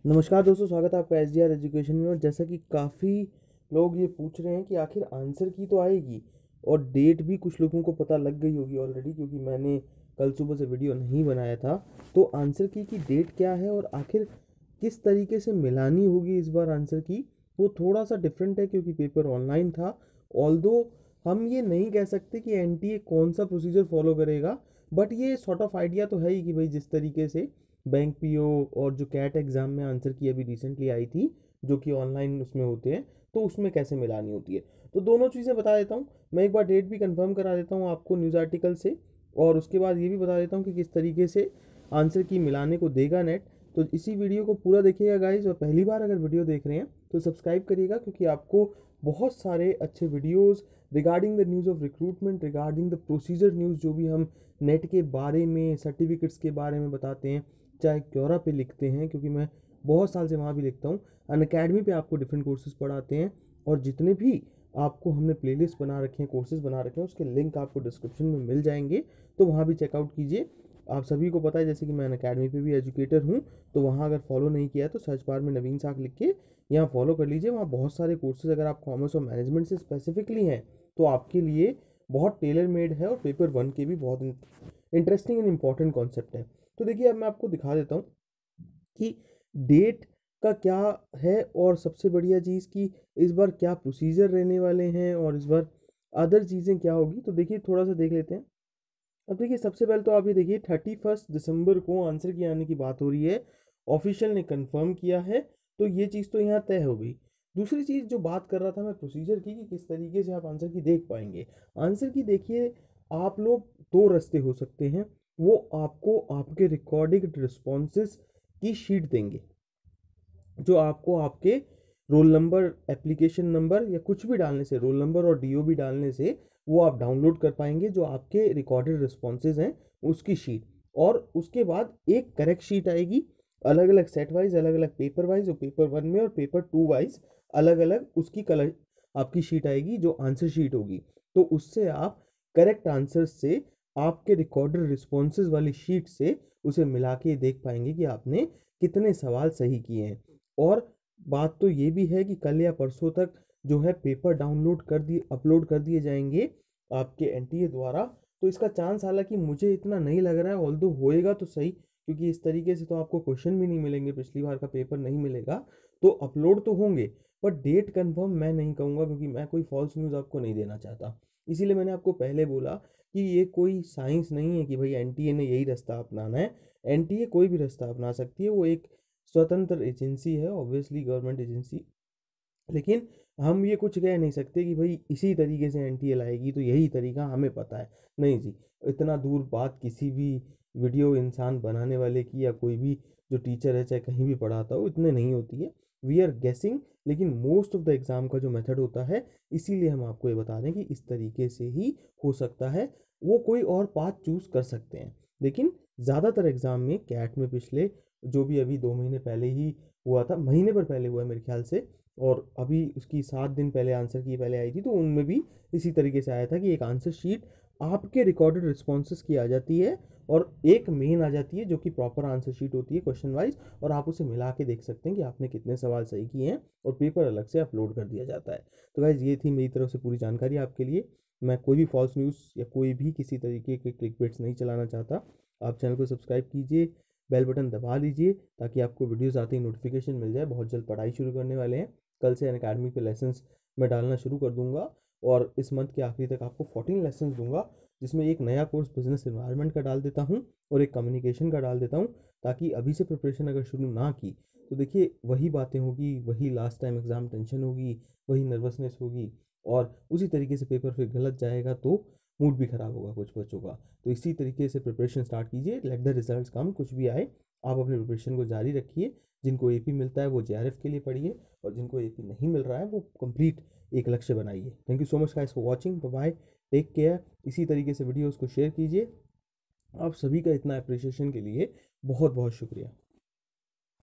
नमस्कार दोस्तों, स्वागत है आपका एसडीआर एजुकेशन में। और जैसा कि काफ़ी लोग ये पूछ रहे हैं कि आखिर आंसर की तो आएगी और डेट भी कुछ लोगों को पता लग गई होगी ऑलरेडी, क्योंकि मैंने कल सुबह से वीडियो नहीं बनाया था। तो आंसर की डेट क्या है और आखिर किस तरीके से मिलानी होगी इस बार आंसर की, वो थोड़ा सा डिफरेंट है क्योंकि पेपर ऑनलाइन था। ऑल्दो हम ये नहीं कह सकते कि एनटीए कौन सा प्रोसीजर फॉलो करेगा, बट ये सॉर्ट ऑफ आइडिया तो है ही कि भाई जिस तरीके से बैंक पीओ और जो कैट एग्ज़ाम में आंसर की अभी रिसेंटली आई थी, जो कि ऑनलाइन उसमें होते हैं, तो उसमें कैसे मिलानी होती है। तो दोनों चीज़ें बता देता हूँ मैं, एक बार डेट भी कंफर्म करा देता हूँ आपको न्यूज़ आर्टिकल से, और उसके बाद ये भी बता देता हूँ कि किस तरीके से आंसर की मिलाने को देगा नेट। तो इसी वीडियो को पूरा देखिएगा गाइज, और पहली बार अगर वीडियो देख रहे हैं तो सब्सक्राइब करिएगा, क्योंकि आपको बहुत सारे अच्छे videos regarding the news of recruitment, regarding the procedure news, जो भी हम नेट के बारे में, सर्टिफिकेट्स के बारे में बताते हैं, चाहे क्योरा पे लिखते हैं, क्योंकि मैं बहुत साल से वहाँ भी लिखता हूँ। अनअकैडमी पे आपको डिफरेंट कोर्सेज पढ़ाते हैं, और जितने भी आपको हमने प्लेलिस्ट बना रखे हैं, कोर्सेज बना रखे हैं, उसके लिंक आपको डिस्क्रिप्शन में मिल जाएंगे, तो वहाँ भी चेकआउट कीजिए। आप सभी को पता है जैसे कि मैं अनअकैडमी पे भी एजुकेटर हूँ, तो वहाँ अगर फॉलो नहीं किया तो सर्च बार में नवीन साख लिख के यहाँ फॉलो कर लीजिए। वहाँ बहुत सारे कोर्सेज, अगर आप कॉमर्स और मैनेजमेंट से स्पेसिफिकली हैं तो आपके लिए बहुत टेलर मेड है, और पेपर 1 के भी बहुत इंटरेस्टिंग एंड इम्पॉर्टेंट कॉन्सेप्ट है। तो देखिए, अब मैं आपको दिखा देता हूँ कि डेट का क्या है, और सबसे बढ़िया चीज़ कि इस बार क्या प्रोसीजर रहने वाले हैं, और इस बार अदर चीज़ें क्या होगी। तो देखिए, थोड़ा सा देख लेते हैं। अब देखिए, सबसे पहले तो आप ये देखिए 31 दिसंबर को आंसर की आने की बात हो रही है, ऑफिशियल ने कंफर्म किया है, तो ये चीज़ तो यहाँ तय हो गई। दूसरी चीज़ जो बात कर रहा था मैं प्रोसीजर की, कि किस तरीके से आप आंसर की देख पाएंगे। आंसर की देखिए, आप लोग दो रास्ते हो सकते हैं। वो आपको आपके रिकॉर्डिंग रिस्पॉन्सेस की शीट देंगे, जो आपको आपके रोल नंबर, एप्लीकेशन नंबर या कुछ भी डालने से, रोल नंबर और डीओबी डालने से वो आप डाउनलोड कर पाएंगे, जो आपके रिकॉर्डेड रिस्पॉन्सेज हैं उसकी शीट। और उसके बाद एक करेक्ट शीट आएगी, अलग अलग सेट वाइज, अलग अलग पेपर वाइज, और पेपर 1 में और पेपर 2 वाइज अलग अलग उसकी कलर आपकी शीट आएगी, जो आंसर शीट होगी। तो उससे आप करेक्ट आंसर से आपके रिकॉर्डेड रिस्पॉन्सेज वाली शीट से उसे मिला के देख पाएंगे कि आपने कितने सवाल सही किए हैं। और बात तो ये भी है कि कल या परसों तक जो है पेपर डाउनलोड कर दिए, अपलोड कर दिए जाएंगे आपके एनटीए द्वारा। तो इसका चांस हालांकि मुझे इतना नहीं लग रहा है, ऑल्दो होएगा तो सही, क्योंकि इस तरीके से तो आपको क्वेश्चन भी नहीं मिलेंगे, पिछली बार का पेपर नहीं मिलेगा। तो अपलोड तो होंगे, पर डेट कंफर्म मैं नहीं कहूँगा, क्योंकि मैं कोई फॉल्स न्यूज़ आपको नहीं देना चाहता। इसीलिए मैंने आपको पहले बोला कि ये कोई साइंस नहीं है कि भाई एनटीए ने यही रास्ता अपनाना है। एनटीए कोई भी रास्ता अपना सकती है, वो एक स्वतंत्र एजेंसी है, ऑब्वियसली गवर्नमेंट एजेंसी। लेकिन हम ये कुछ कह नहीं सकते कि भाई इसी तरीके से एनटीए आएगी तो यही तरीका हमें पता है। नहीं जी, इतना दूर बात किसी भी वीडियो इंसान बनाने वाले की, या कोई भी जो टीचर है चाहे कहीं भी पढ़ाता हो, इतने नहीं होती है। वी आर गेसिंग, लेकिन मोस्ट ऑफ द एग्ज़ाम का जो मेथड होता है, इसीलिए हम आपको ये बता दें कि इस तरीके से ही हो सकता है। वो कोई और पाथ चूज़ कर सकते हैं, लेकिन ज़्यादातर एग्ज़ाम में, कैट में पिछले जो भी अभी 2 महीने पहले ही हुआ था, महीने पर पहले हुआ है मेरे ख्याल से, और अभी उसकी 7 दिन पहले आंसर की पहले आई थी, तो उनमें भी इसी तरीके से आया था कि एक आंसर शीट आपके रिकॉर्डेड रिस्पॉन्सेस की आ जाती है, और एक मेन आ जाती है जो कि प्रॉपर आंसर शीट होती है क्वेश्चन वाइज, और आप उसे मिला के देख सकते हैं कि आपने कितने सवाल सही किए हैं, और पेपर अलग से अपलोड कर दिया जाता है। तो गाइज, ये थी मेरी तरफ से पूरी जानकारी आपके लिए। मैं कोई भी फॉल्स न्यूज़ या कोई भी किसी तरीके के क्लिकबेट्स नहीं चलाना चाहता। आप चैनल को सब्सक्राइब कीजिए, बेल बटन दबा लीजिए, ताकि आपको वीडियोस आते ही नोटिफिकेशन मिल जाए। बहुत जल्द पढ़ाई शुरू करने वाले हैं, कल से अनअकैडमी पे लेसन्स मैं डालना शुरू कर दूंगा, और इस मंथ के आखिरी तक आपको 14 लेसन्स दूंगा, जिसमें एक नया कोर्स बिजनेस एनवायरनमेंट का डाल देता हूँ, और एक कम्युनिकेशन का डाल देता हूँ, ताकि अभी से प्रिपरेशन अगर शुरू ना की तो देखिए वही बातें होगी, वही लास्ट टाइम एग्ज़ाम टेंशन होगी, वही नर्वसनेस होगी, और उसी तरीके से पेपर फिर गलत जाएगा, तो मूड भी ख़राब होगा कुछ बच्चों का। तो इसी तरीके से प्रिपरेशन स्टार्ट कीजिए, लेट द रिजल्ट्स कम, कुछ भी आए आप अपने प्रिपरेशन को जारी रखिए। जिनको एपी मिलता है वो जेआरएफ के लिए पढ़िए, और जिनको एपी नहीं मिल रहा है वो कंप्लीट एक लक्ष्य बनाइए। Thank you so much guys for watching, bye, take care. इसी तरीके से वीडियोज़ को शेयर कीजिए। आप सभी का इतना अप्रिसिएशन के लिए बहुत बहुत शुक्रिया।